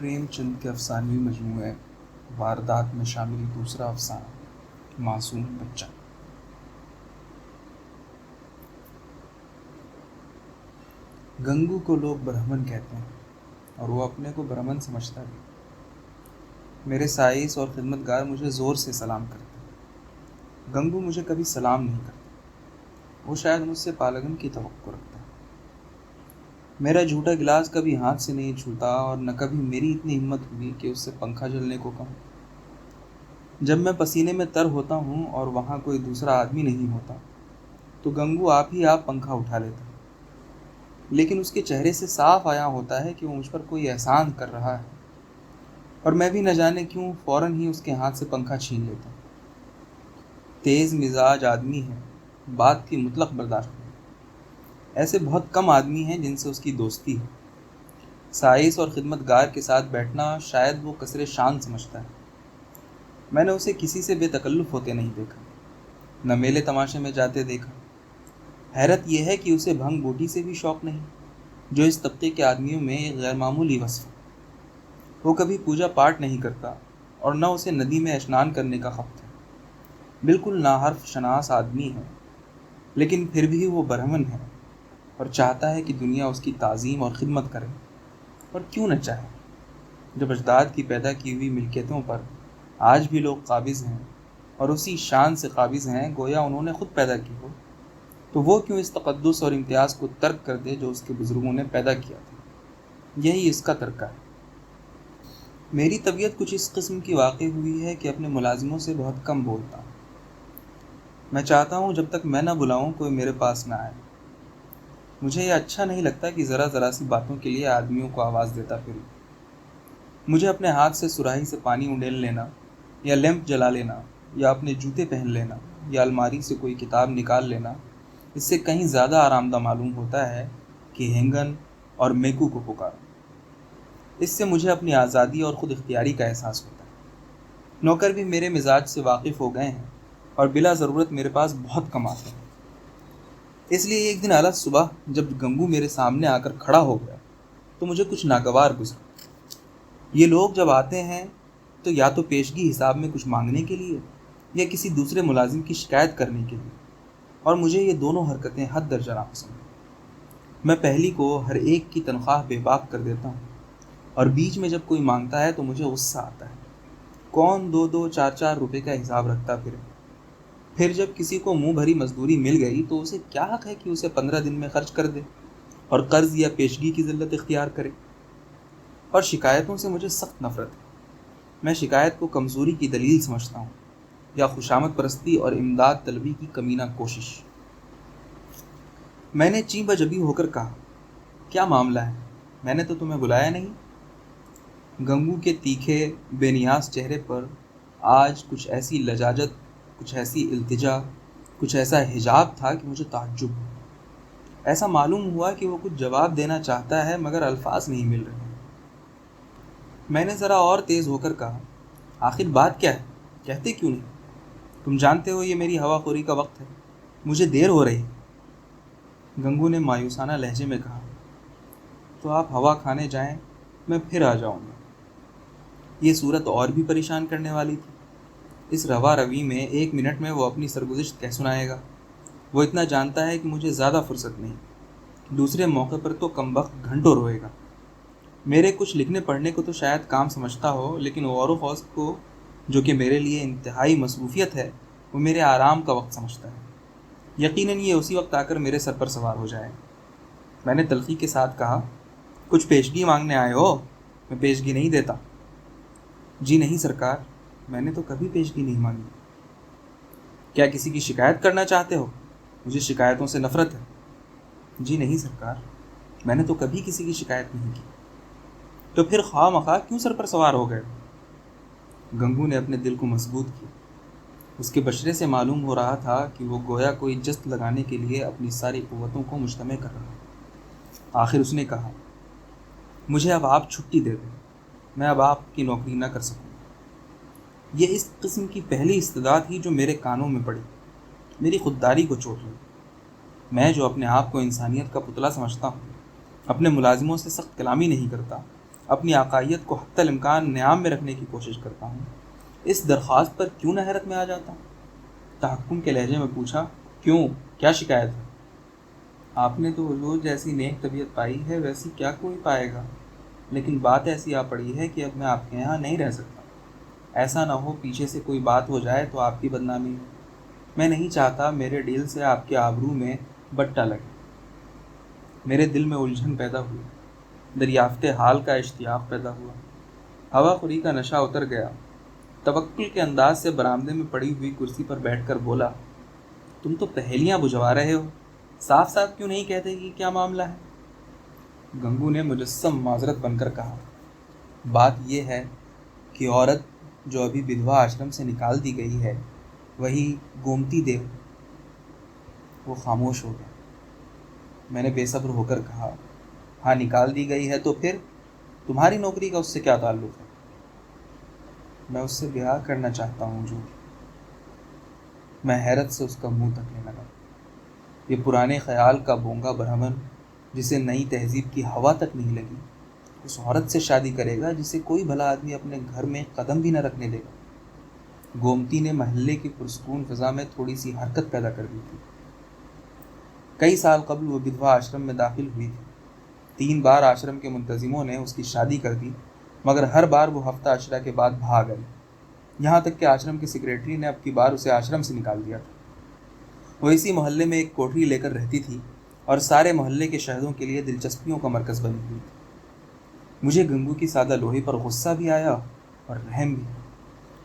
پریم چند کے افسانوی مجموعے واردات میں شامل دوسرا افسانہ معصوم بچہ۔ گنگو کو لوگ برہمن کہتے ہیں اور وہ اپنے کو برہمن سمجھتا بھی۔ میرے سائنس اور خدمتگار مجھے زور سے سلام کرتے ہیں۔ گنگو مجھے کبھی سلام نہیں کرتا۔ وہ شاید مجھ سے پالگن کی توقع رکھتا ہے۔ میرا جھوٹا گلاس کبھی ہاتھ سے نہیں چھوتا اور نہ کبھی میری اتنی ہمت ہوئی کہ اس سے پنکھا جلنے کو کہوں۔ جب میں پسینے میں تر ہوتا ہوں اور وہاں کوئی دوسرا آدمی نہیں ہوتا تو گنگو آپ پنکھا اٹھا لیتا ہے، لیکن اس کے چہرے سے صاف عیاں ہوتا ہے کہ وہ مجھ پر کوئی احسان کر رہا ہے، اور میں بھی نہ جانے کیوں فوراً ہی اس کے ہاتھ سے پنکھا چھین لیتا ہوں۔ تیز مزاج آدمی ہے، بات کی مطلق برداشت نہیں۔ ایسے بہت کم آدمی ہیں جن سے اس کی دوستی ہے۔ سائنس اور خدمتگار کے ساتھ بیٹھنا شاید وہ کثر شان سمجھتا ہے۔ میں نے اسے کسی سے بے تکلف ہوتے نہیں دیکھا، نہ میلے تماشے میں جاتے دیکھا۔ حیرت یہ ہے کہ اسے بھنگ بوٹی سے بھی شوق نہیں، جو اس طبقے کے آدمیوں میں ایک غیر معمولی وصف ہے۔ وہ کبھی پوجا پاٹ نہیں کرتا اور نہ اسے ندی میں اشنان کرنے کا خفت ہے۔ بالکل ناحرف شناس آدمی ہے، لیکن پھر بھی وہ برہمن ہے اور چاہتا ہے کہ دنیا اس کی تعظیم اور خدمت کرے۔ اور کیوں نہ چاہے، جب اجداد کی پیدا کی ہوئی ملکیتوں پر آج بھی لوگ قابض ہیں اور اسی شان سے قابض ہیں گویا انہوں نے خود پیدا کی ہو، تو وہ کیوں اس تقدس اور امتیاز کو ترک کر دے جو اس کے بزرگوں نے پیدا کیا تھا۔ یہی اس کا ترکہ ہے۔ میری طبیعت کچھ اس قسم کی واقع ہوئی ہے کہ اپنے ملازموں سے بہت کم بولتا ہوں۔ میں چاہتا ہوں جب تک میں نہ بلاؤں کوئی میرے پاس نہ آئے۔ مجھے یہ اچھا نہیں لگتا کہ ذرا سی باتوں کے لیے آدمیوں کو آواز دیتا پھروں۔ مجھے اپنے ہاتھ سے سراہی سے پانی انڈیل لینا، یا لیمپ جلا لینا، یا اپنے جوتے پہن لینا، یا الماری سے کوئی کتاب نکال لینا اس سے کہیں زیادہ آرام دہ معلوم ہوتا ہے کہ ہینگن اور میکو کو پکاروں۔ اس سے مجھے اپنی آزادی اور خود اختیاری کا احساس ہوتا ہے۔ نوکر بھی میرے مزاج سے واقف ہو گئے ہیں اور بلا ضرورت میرے پاس بہت کم آتے ہیں۔ اس لیے ایک دن اعلیٰ صبح جب گنگو میرے سامنے آ کر کھڑا ہو گیا تو مجھے کچھ ناگوار گزرا۔ یہ لوگ جب آتے ہیں تو یا تو پیشگی حساب میں کچھ مانگنے کے لیے یا کسی دوسرے ملازم کی شکایت کرنے کے لیے، اور مجھے یہ دونوں حرکتیں حد درجہ ناپسند ہیں۔ میں پہلی کو ہر ایک کی تنخواہ بے باک کر دیتا ہوں، اور بیچ میں جب کوئی مانگتا ہے تو مجھے غصہ آتا ہے۔ کون 2-4 روپے کا حساب رکھتا پھر جب کسی کو منہ بھری مزدوری مل گئی تو اسے کیا حق ہے کہ اسے 15 دن میں خرچ کر دے اور قرض یا پیشگی کی ذلت اختیار کرے۔ اور شکایتوں سے مجھے سخت نفرت ہے۔ میں شکایت کو کمزوری کی دلیل سمجھتا ہوں، یا خوشامد پرستی اور امداد طلبی کی کمینہ کوشش۔ میں نے چیں بجبی ہو کر کہا، کیا معاملہ ہے؟ میں نے تو تمہیں بلایا نہیں۔ گنگو کے تیکھے بے نیاز چہرے پر آج کچھ ایسی لجاجت، کچھ ایسی التجا، کچھ ایسا حجاب تھا کہ مجھے تعجب ہوا۔ ایسا معلوم ہوا کہ وہ کچھ جواب دینا چاہتا ہے مگر الفاظ نہیں مل رہے۔ میں نے ذرا اور تیز ہو کر کہا، آخر بات کیا ہے؟ کہتے کیوں نہیں؟ تم جانتے ہو یہ میری ہوا خوری کا وقت ہے، مجھے دیر ہو رہی ہے۔ گنگو نے مایوسانہ لہجے میں کہا، تو آپ ہوا کھانے جائیں، میں پھر آ جاؤں گا۔ یہ صورت اور بھی پریشان کرنے والی تھی۔ اس روا روی میں 1 منٹ میں وہ اپنی سرگزشت کہہ سنائے گا۔ وہ اتنا جانتا ہے کہ مجھے زیادہ فرصت نہیں، دوسرے موقع پر تو کم وقت گھنٹوں روئے گا۔ میرے کچھ لکھنے پڑھنے کو تو شاید کام سمجھتا ہو، لیکن غور و خوض کو، جو کہ میرے لیے انتہائی مصروفیت ہے، وہ میرے آرام کا وقت سمجھتا ہے۔ یقیناً یہ اسی وقت آ کر میرے سر پر سوار ہو جائے۔ میں نے تلخی کے ساتھ کہا، کچھ پیشگی مانگنے آئے ہو؟ میں پیشگی نہیں دیتا۔ جی نہیں سرکار، میں نے تو کبھی پیشگی نہیں مانگی۔ کیا کسی کی شکایت کرنا چاہتے ہو؟ مجھے شکایتوں سے نفرت ہے۔ جی نہیں سرکار، میں نے تو کبھی کسی کی شکایت نہیں کی۔ تو پھر خواہ مخواہ کیوں سر پر سوار ہو گئے؟ گنگو نے اپنے دل کو مضبوط کیا۔ اس کے بشرے سے معلوم ہو رہا تھا کہ وہ گویا کوئی جست لگانے کے لیے اپنی ساری قوتوں کو مجتمع کر رہا ہے۔ آخر اس نے کہا، مجھے اب آپ چھٹی دے دیں، میں اب آپ کی نوکری نہ کر سکوں۔ یہ اس قسم کی پہلی استدعا تھی جو میرے کانوں میں پڑی، میری خودداری کو چوٹ لگی۔ میں جو اپنے آپ کو انسانیت کا پتلا سمجھتا ہوں، اپنے ملازموں سے سخت کلامی نہیں کرتا، اپنی عقائد کو حتی الامکان نیام میں رکھنے کی کوشش کرتا ہوں، اس درخواست پر کیوں نہ حیرت میں آ جاتا ہوں؟ تحکم کے لہجے میں پوچھا، کیوں؟ کیا شکایت ہے؟ آپ نے تو حضور جیسی نیک طبیعت پائی ہے ویسی کیا کوئی پائے گا، لیکن بات ایسی آ پڑی ہے کہ اب میں آپ کے یہاں نہیں رہ سکتا۔ ایسا نہ ہو پیچھے سے کوئی بات ہو جائے تو آپ کی بدنامی ہو۔ میں نہیں چاہتا میرے ڈیل سے آپ کے آبرو میں بٹا لگے۔ میرے دل میں الجھن پیدا ہوئی، دریافت حال کا اشتیاق پیدا ہوا۔ ہوا خوری کا نشہ اتر گیا۔ توکل کے انداز سے برآمدے میں پڑی ہوئی کرسی پر بیٹھ کر بولا، تم تو پہیلیاں بجھوا رہے ہو، صاف صاف کیوں نہیں کہتے کہ کیا معاملہ ہے؟ گنگو نے مجسم معذرت بن کر کہا، بات یہ ہے کہ عورت جو ابھی بدھوا آشرم سے نکال دی گئی ہے وہی گومتی دیو۔ وہ خاموش ہو گیا۔ میں نے بے صبر ہو کر کہا، ہاں نکال دی گئی ہے تو پھر تمہاری نوکری کا اس سے کیا تعلق ہے؟ میں اس سے بیاہ کرنا چاہتا ہوں حضور۔ میں حیرت سے اس کا منہ تکنے لگا۔ یہ پرانے خیال کا بونگا برہمن جسے نئی تہذیب کی ہوا تک نہیں لگی، اس عورت سے شادی کرے گا جسے کوئی بھلا آدمی اپنے گھر میں قدم بھی نہ رکھنے دے گا۔ گومتی نے محلے کی پرسکون فضا میں تھوڑی سی حرکت پیدا کر دی تھی۔ کئی سال قبل وہ بدھوا آشرم میں داخل ہوئی تھی۔ 3 بار آشرم کے منتظموں نے اس کی شادی کر دی، مگر ہر بار وہ ہفتہ عشرہ کے بعد بھاگ آئی، یہاں تک کہ آشرم کے سیکریٹری نے اب کی بار اسے آشرم سے نکال دیا تھا۔ وہ اسی محلے میں ایک کوٹری لے کر رہتی تھی اور سارے محلے کے شہدوں کے لیے دلچسپیوں کا مرکز بنی ہوئی تھی۔ مجھے گنگو کی سادہ لوہی پر غصہ بھی آیا اور رحم بھی۔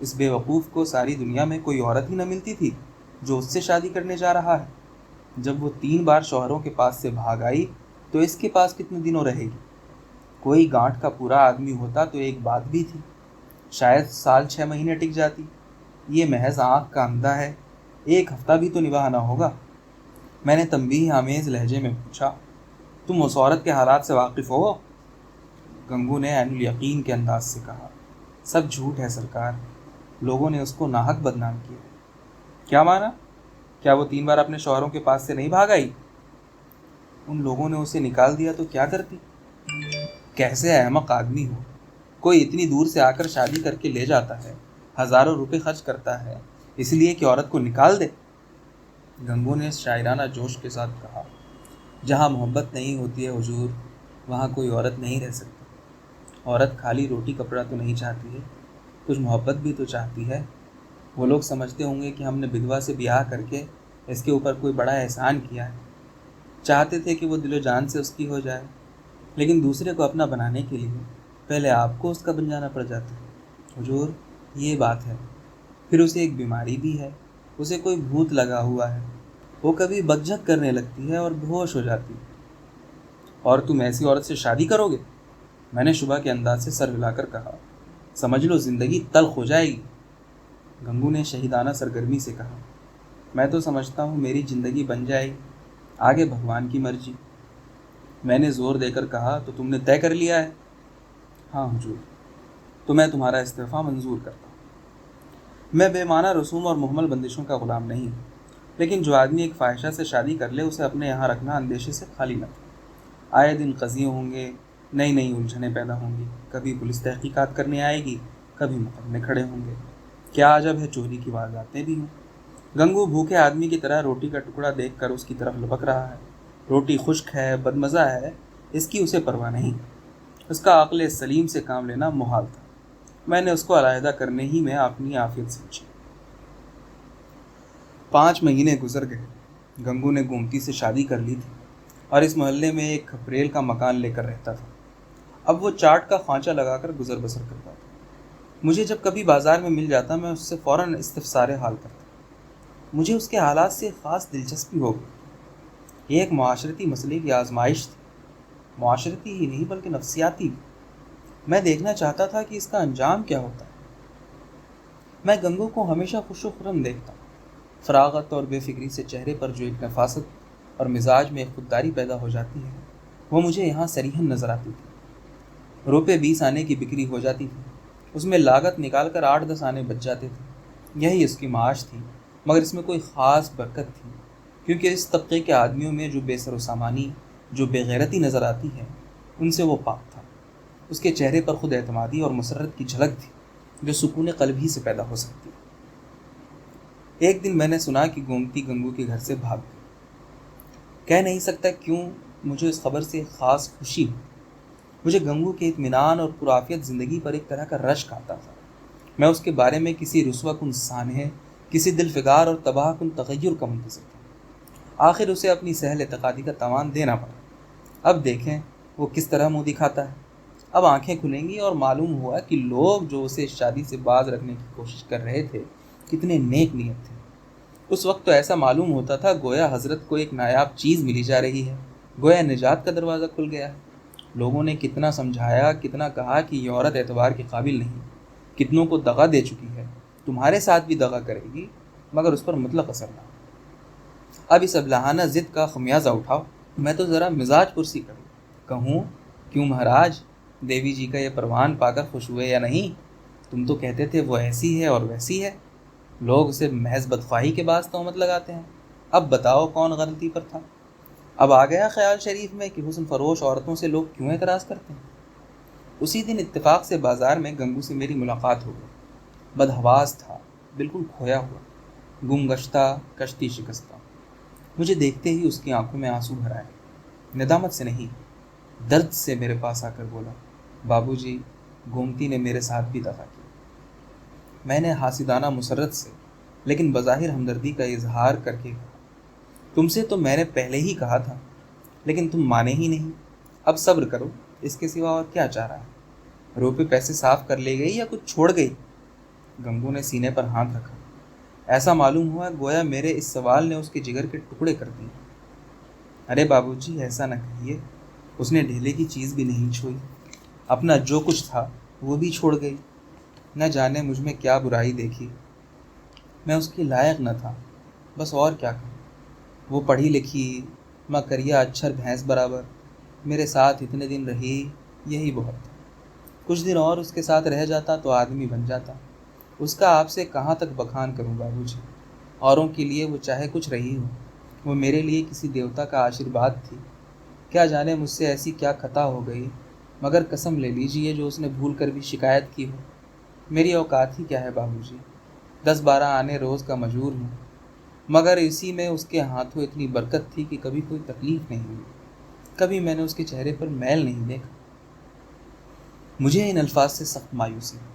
اس بے وقوف کو ساری دنیا میں کوئی عورت ہی نہ ملتی تھی جو اس سے شادی کرنے جا رہا ہے۔ جب وہ 3 بار شوہروں کے پاس سے بھاگ آئی تو اس کے پاس کتنے دنوں رہے گی؟ کوئی گانٹھ کا پورا آدمی ہوتا تو ایک بات بھی تھی، شاید 1-6 مہینے ٹک جاتی۔ یہ محض آنکھ کا اندھا ہے، 1 ہفتہ بھی تو نبھانا ہوگا۔ میں نے تنبیہ آمیز لہجے میں پوچھا، تم اس عورت کے حالات سے واقف ہو؟ گنگو نے عین الیقین کے انداز سے کہا، سب جھوٹ ہے سرکار، لوگوں نے اس کو ناحق بدنام کیا۔ کیا مانا؟ کیا وہ 3 بار اپنے شوہروں کے پاس سے نہیں بھاگ آئی؟ ان لوگوں نے اسے نکال دیا تو کیا کرتی؟ کیسے احمق آدمی ہو، کوئی اتنی دور سے آ کر شادی کر کے لے جاتا ہے، ہزاروں روپے خرچ کرتا ہے اس لیے کہ عورت کو نکال دے؟ گنگو نے شاعرانہ جوش کے ساتھ کہا، جہاں محبت نہیں ہوتی ہے حضور وہاں کوئی عورت نہیں رہ سکتی۔ عورت خالی روٹی کپڑا تو نہیں چاہتی ہے، کچھ محبت بھی تو چاہتی ہے۔ وہ لوگ سمجھتے ہوں گے کہ ہم نے بدھوا سے بیاہ کر کے اس کے اوپر کوئی بڑا احسان کیا ہے، چاہتے تھے کہ وہ دل و جان سے اس کی ہو جائے، لیکن دوسرے کو اپنا بنانے کے لیے پہلے آپ کو اس کا بن جانا پڑ جاتا ہے۔ حضور یہ بات ہے۔ پھر اسے ایک بیماری بھی ہے، اسے کوئی بھوت لگا ہوا ہے، وہ کبھی بکجھک کرنے لگتی ہے اور بے ہوش ہو جاتی ہے۔ اور تم ایسی عورت سے شادی کرو گے؟ میں نے شبہ کے انداز سے سر ہلا کر کہا، سمجھ لو زندگی تلخ ہو جائے گی۔ گنگو نے شہیدانہ سرگرمی سے کہا، میں تو سمجھتا ہوں میری زندگی بن جائے گی، آگے بھگوان کی مرضی۔ میں نے زور دے کر کہا، تو تم نے طے کر لیا ہے؟ ہاں حضور۔ تو میں تمہارا استعفیٰ منظور کرتا ہوں۔ میں بے معنی رسوم اور مہمل بندشوں کا غلام نہیں ہوں، لیکن جو آدمی ایک فاحشہ سے شادی کر لے اسے اپنے یہاں رکھنا اندیشے سے خالی نہ تھا۔ آئے دن قضیے ہوں گے، نئی الجھنیں پیدا ہوں گی، کبھی پولیس تحقیقات کرنے آئے گی، کبھی مقدمے کھڑے ہوں گے۔ کیا عجب ہے چوری کی وارداتیں بھی ہوں۔ گنگو بھوکے آدمی کی طرح روٹی کا ٹکڑا دیکھ کر اس کی طرف لپک رہا ہے۔ روٹی خشک ہے، بدمزہ ہے، اس کی اسے پرواہ نہیں۔ اس کا عقل سلیم سے کام لینا محال تھا۔ میں نے اس کو علیحدہ کرنے ہی میں اپنی عافیت سمجھی۔ 5 مہینے گزر گئے۔ گنگو نے گومتی سے شادی کر لی تھی اور اس محلے میں ایک کھپریل کا مکان لے کر رہتا تھا۔ اب وہ چاٹ کا خانچہ لگا کر گزر بسر کرتا تھا۔ مجھے جب کبھی بازار میں مل جاتا میں اس سے فوراً استفسار حال کرتا۔ مجھے اس کے حالات سے خاص دلچسپی ہو گئی۔ یہ ایک معاشرتی مسئلے کی آزمائش تھی، معاشرتی ہی نہیں بلکہ نفسیاتی بھی۔ میں دیکھنا چاہتا تھا کہ اس کا انجام کیا ہوتا ہے۔ میں گنگو کو ہمیشہ خوش و خرم دیکھتا ہوں۔ فراغت اور بے فکری سے چہرے پر جو ایک نفاست اور مزاج میں ایک خودداری پیدا ہو جاتی ہے وہ مجھے یہاں صریحاً نظر آتی تھی۔ روپے 20 آنے کی بکری ہو جاتی تھی، اس میں لاگت نکال کر 8-10 آنے بچ جاتے تھے۔ یہی اس کی معاش تھی، مگر اس میں کوئی خاص برکت تھی، کیونکہ اس طبقے کے آدمیوں میں جو بے سر و سامانی، جو بے غیرتی نظر آتی ہے، ان سے وہ پاک تھا۔ اس کے چہرے پر خود اعتمادی اور مسرت کی جھلک تھی جو سکون قلب ہی سے پیدا ہو سکتی ہے۔ ایک دن میں نے سنا کہ گومتی گنگو کے گھر سے بھاگ گئی۔ کہہ نہیں سکتا کیوں مجھے اس خبر سے ایک خاص خوشی ہوئی۔ مجھے گنگو کے اطمینان اور پرعافیت زندگی پر ایک طرح کا رشک آتا تھا۔ میں اس کے بارے میں کسی رسوا کن سانحے، کسی دل فگار اور تباہ کن تغیر کا منتظر تھا۔ آخر اسے اپنی سہل اعتقادی کا تاوان دینا پڑا۔ اب دیکھیں وہ کس طرح منہ دکھاتا ہے۔ اب آنکھیں کھلیں گی اور معلوم ہوا کہ لوگ جو اسے شادی سے باز رکھنے کی کوشش کر رہے تھے کتنے نیک نیت تھے۔ اس وقت تو ایسا معلوم ہوتا تھا گویا حضرت کو ایک نایاب چیز ملی جا رہی ہے، گویا نجات کا دروازہ کھل گیا ہے۔ لوگوں نے کتنا سمجھایا، کتنا کہا کہ یہ عورت اعتبار کے قابل نہیں، کتنوں کو دغا دے چکی ہے، تمہارے ساتھ بھی دغا کرے گی، مگر اس پر مطلق اثر نہ۔ اب اس ابلہانہ ضد کا خمیازہ اٹھاؤ۔ میں تو ذرا مزاج پرسی کروں، کہوں کیوں مہاراج، دیوی جی کا یہ پروان پا کر خوش ہوئے یا نہیں؟ تم تو کہتے تھے وہ ایسی ہے اور ویسی ہے، لوگ اسے محض بدخواہی کے باعث تہمت لگاتے ہیں۔ اب بتاؤ کون غلطی پر تھا؟ اب آ گیا خیال شریف میں کہ حسن فروش عورتوں سے لوگ کیوں اعتراض کرتے ہیں۔ اسی دن اتفاق سے بازار میں گنگو سے میری ملاقات ہو گئی۔ بدحواس تھا، بالکل کھویا ہوا، گم گشتہ، کشتی شکستہ۔ مجھے دیکھتے ہی اس کی آنکھوں میں آنسو بھر آئے۔ ندامت سے نہیں، درد سے میرے پاس آ کر بولا، بابو جی، گومتی نے میرے ساتھ بھی دغا کیا۔ میں نے حاسدانہ مسرت سے لیکن بظاہر ہمدردی کا اظہار کر کے کہا، تم سے تو میں نے پہلے ہی کہا تھا، لیکن تم مانے ہی نہیں۔ اب صبر کرو، اس کے سوا اور کیا چاہ رہا ہے؟ روپے پیسے صاف کر لے گئی یا کچھ چھوڑ گئی؟ گنگو نے سینے پر ہاتھ رکھا۔ ایسا معلوم ہوا گویا میرے اس سوال نے اس کے جگر کے ٹکڑے کر دیے۔ ارے بابو جی، ایسا نہ کہیے، اس نے ڈھیلے کی چیز بھی نہیں چھوئی، اپنا جو کچھ تھا وہ بھی چھوڑ گئی۔ نہ جانے مجھ میں کیا برائی دیکھی، میں اس کی لائق نہ تھا، بس اور کیا کہوں۔ وہ پڑھی لکھی، ماں کریا اچھر بھینس برابر، میرے ساتھ اتنے دن رہی، یہی بہت تھا۔ کچھ دن اور اس کے ساتھ رہ جاتا تو آدمی بن جاتا۔ اس کا آپ سے کہاں تک بخان کروں بابو جی؟ اوروں کے لیے وہ چاہے کچھ رہی ہو، وہ میرے لیے کسی دیوتا کا آشیرواد تھی۔ کیا جانے مجھ سے ایسی کیا خطا ہو گئی، مگر قسم لے لیجئے جو اس نے بھول کر بھی شکایت کی ہو۔ میری اوقات ہی کیا ہے بابو جی، 10-12 آنے روز کا مجور ہوں، مگر اسی میں اس کے ہاتھوں اتنی برکت تھی کہ کبھی کوئی تکلیف نہیں ہوئی، کبھی میں نے اس کے چہرے پر میل نہیں دیکھا۔ مجھے ان الفاظ سے سخت مایوسی ہوئی۔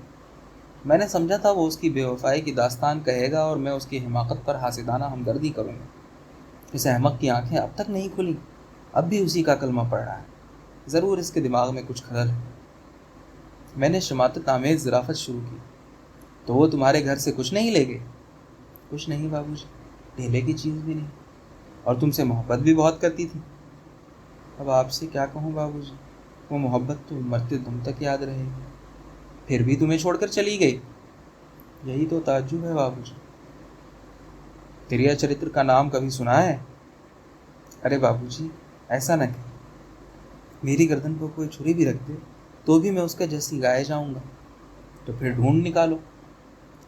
میں نے سمجھا تھا وہ اس کی بے وفائی کی داستان کہے گا اور میں اس کی حماقت پر حاسدانہ ہمدردی کروں گا۔ اس احمق کی آنکھیں اب تک نہیں کھلیں، اب بھی اسی کا کلمہ پڑھ رہا ہے۔ ضرور اس کے دماغ میں کچھ خلل ہے۔ میں نے شماتت آمیز ظرافت شروع کی، تو وہ تمہارے گھر سے کچھ نہیں لے گئے؟ کچھ نہیں بابو جی، ڈھیلے کی چیز بھی نہیں، اور تم سے محبت بھی بہت کرتی تھی۔ اب آپ سے کیا کہوں بابو جی، وہ محبت تو مرتے دم تک یاد رہے گی۔ پھر بھی تمہیں چھوڑ کر چلی گئی، یہی تو تعجب ہے بابو جی۔ تریہ چرتر کا نام کبھی سنا ہے؟ ارے بابو جی، ایسا نہ کہ میری گردن پر کوئی چھری بھی رکھ دے تو بھی میں اس کا جیسی گائے جاؤں گا۔ تو پھر ڈھونڈ نکالو۔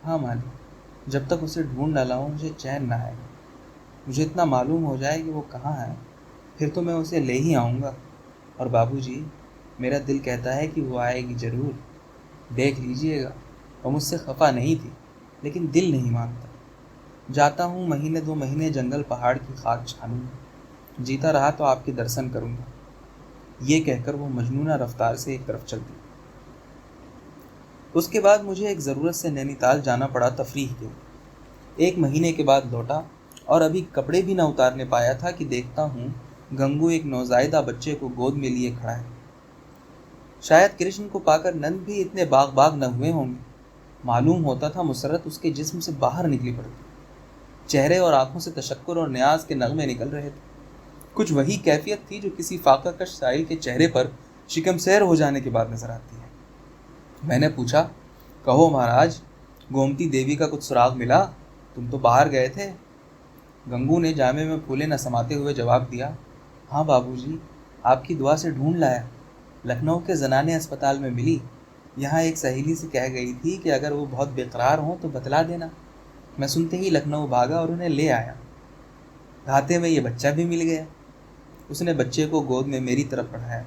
ہاں مالک، جب تک اسے ڈھونڈ نہ لاؤں مجھے چین نہ آئے گا۔ مجھے اتنا معلوم ہو جائے کہ وہ کہاں ہے، پھر تو میں اسے لے ہی آؤں گا۔ اور بابو جی، میرا دل کہتا ہے کہ وہ آئے گی ضرور، دیکھ لیجئے گا۔ وہ مجھ سے خفا نہیں تھی، لیکن دل نہیں مانتا۔ جاتا ہوں، 1-2 مہینے جنگل پہاڑ کی خاک چھانوں گا، جیتا رہا تو آپ کے درشن کروں گا۔ یہ کہہ کر وہ مجنونہ رفتار سے ایک طرف چل دی۔ اس کے بعد مجھے ایک ضرورت سے نینی تال جانا پڑا تفریح کے لیے۔ 1 مہینے کے بعد لوٹا اور ابھی کپڑے بھی نہ اتارنے پایا تھا کہ دیکھتا ہوں گنگو ایک نوزائیدہ بچے کو گود میں لیے کھڑا ہے۔ شاید کرشن کو پا کر نند بھی اتنے باغ نہ ہوئے ہوں گے۔ معلوم ہوتا تھا مسرت اس کے جسم سے باہر نکلی پڑتی، چہرے اور آنکھوں سے تشکر اور نیاز کے نغمے نکل رہے تھے۔ کچھ وہی کیفیت تھی جو کسی فاقہ کش سائل کے چہرے پر شکم سیر ہو جانے کے بعد نظر آتی ہے۔ میں نے پوچھا، کہو مہاراج، گومتی دیوی کا کچھ سراغ ملا؟ تم تو باہر گئے تھے۔ گنگو نے جامے میں پھولے نہ سماتے ہوئے جواب دیا، ہاں بابو جی، آپ کی دعا سے ڈھونڈ لایا۔ لکھنؤ کے زنانے اسپتال میں ملی، یہاں ایک سہیلی سے کہہ گئی تھی کہ اگر وہ بہت بے قرار ہوں تو بتلا دینا۔ میں سنتے ہی لکھنؤ بھاگا اور انہیں لے آیا۔ راستے میں یہ بچہ بھی مل گیا۔ اس نے بچے کو گود میں میری طرف بڑھایا۔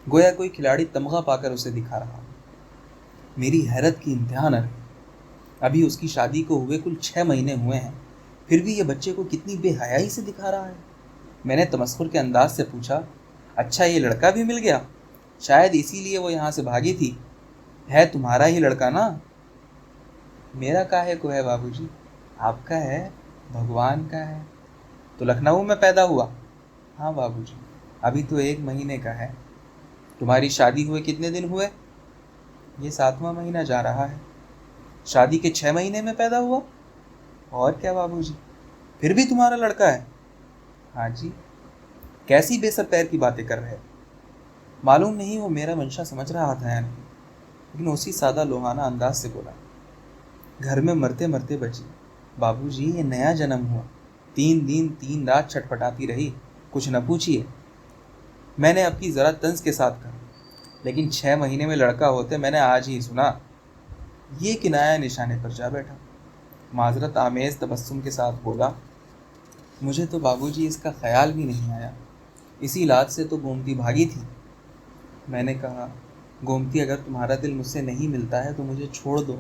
گویا کوئی کھلاڑی تمغہ پا کر اسے دکھا رہا۔ میری حیرت کی انتہا نہ رہی۔ ابھی اس کی شادی کو ہوئے کل 6 مہینے ہوئے ہیں، پھر بھی یہ بچے کو کتنی بے حیائی سے دکھا رہا ہے۔ میں نے تمسخر کے انداز سے پوچھا، اچھا یہ لڑکا بھی مل گیا؟ شاید اسی لیے وہ یہاں سے بھاگی تھی۔ ہے تمہارا ہی لڑکا نا؟ میرا کاہے کو ہے بابوجی، آپ کا ہے، بھگوان کا ہے۔ تو لکھنؤ میں پیدا ہوا؟ ہاں بابوجی، ابھی تو 1 مہینے کا ہے۔ تمہاری شادی ہوئے کتنے دن ہوئے؟ یہ 7واں مہینہ جا رہا ہے۔ شادی کے 6 مہینے میں پیدا ہوا؟ اور کیا بابوجی، پھر بھی تمہارا لڑکا ہے؟ ہاں جی۔ کیسی بے سر پیر کی باتیں کر رہے؟ معلوم نہیں وہ میرا منشا سمجھ رہا تھا یا نہیں، لیکن اسی سادہ لوہانہ انداز سے بولا، گھر میں مرتے مرتے بچی۔ بابوجی یہ نیا جنم ہوا، 3 دن 3 رات چھٹپٹاتی رہی، کچھ نہ پوچھیے۔ میں نے اب کی ذرا طنز کے ساتھ کہا، لیکن 6 مہینے میں لڑکا ہوتے میں نے آج ہی سنا۔ یہ کنایا نشانے پر جا بیٹھا، معذرت آمیز تبسم کے ساتھ بولا، مجھے تو بابوجی اس کا خیال بھی نہیں آیا، اسی لات سے تو گومتی بھاگی تھی۔ میں نے کہا، گومتی اگر تمہارا دل مجھ سے نہیں ملتا ہے تو مجھے چھوڑ دو،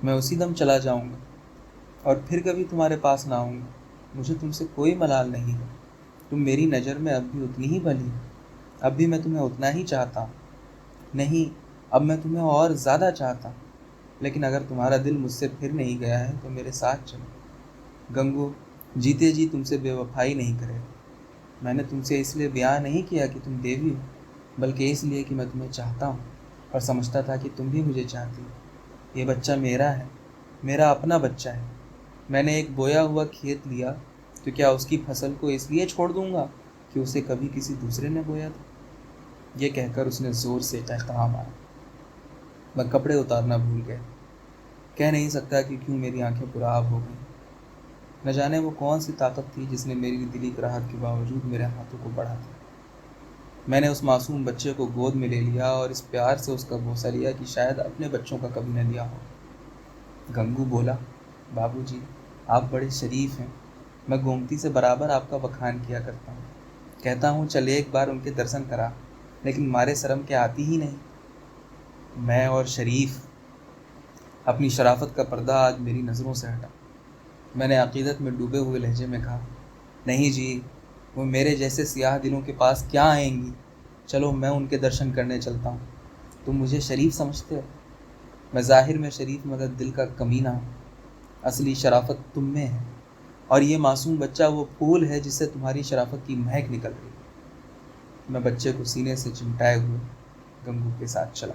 میں اسی دم چلا جاؤں گا اور پھر کبھی تمہارے پاس نہ آؤں گا۔ مجھے تم سے کوئی ملال نہیں ہے، تم میری نظر میں اب بھی اتنی ہی بھلی ہو، اب بھی میں تمہیں اتنا ہی چاہتا ہوں۔ نہیں، اب میں تمہیں اور زیادہ چاہتا ہوں، لیکن اگر تمہارا دل مجھ سے پھر نہیں گیا ہے تو میرے ساتھ چلو۔ گنگو جیتے جی تم سے بے وفائی نہیں کرے گا۔ میں نے تم سے اس لیے بیاہ نہیں کیا کہ تم دیوی ہو، بلکہ اس لیے کہ میں تمہیں چاہتا ہوں اور سمجھتا تھا کہ تم بھی مجھے چاہتی ہو۔ یہ بچہ میرا ہے، میرا اپنا بچہ ہے۔ میں نے ایک بویا ہوا کھیت لیا تو کیا اس کی فصل کو اس لیے چھوڑ دوں گا کہ اسے کبھی کسی دوسرے نے بویا تھا؟ یہ کہہ کر اس نے زور سے قہقہا مارا۔ میں کپڑے اتارنا بھول گیا۔ کہہ نہیں سکتا کہ کیوں میری آنکھیں پرآب ہو گئیں۔ نہ جانے وہ کون سی طاقت تھی جس نے میری دلی کراہٹ کے باوجود میرے ہاتھوں کو بڑھا دیا۔ میں نے اس معصوم بچے کو گود میں لے لیا اور اس پیار سے اس کا بوسہ لیا کہ شاید اپنے بچوں کا کبھی نہ لیا ہو۔ گنگو بولا، بابوجی آپ بڑے شریف ہیں، میں گومتی سے برابر آپ کا بخان کیا کرتا ہوں، کہتا ہوں چل ایک بار ان کے درشن کرا، لیکن مارے شرم کے آتی ہی نہیں۔ میں اور شریف؟ اپنی شرافت کا پردہ آج میری نظروں سے ہٹا۔ میں نے عقیدت میں ڈوبے ہوئے لہجے میں کہا، نہیں جی، وہ میرے جیسے سیاہ دلوں کے پاس کیا آئیں گی؟ چلو میں ان کے درشن کرنے چلتا ہوں۔ تم مجھے شریف سمجھتے ہو؟ میں ظاہر میں شریف مگر دل کا کمینہ ہوں۔ اصلی شرافت تم میں ہے، اور یہ معصوم بچہ وہ پھول ہے جس سے تمہاری شرافت کی مہک نکل رہی ہے۔ میں بچے کو سینے سے چمٹائے ہوئے گنگو کے ساتھ چلا۔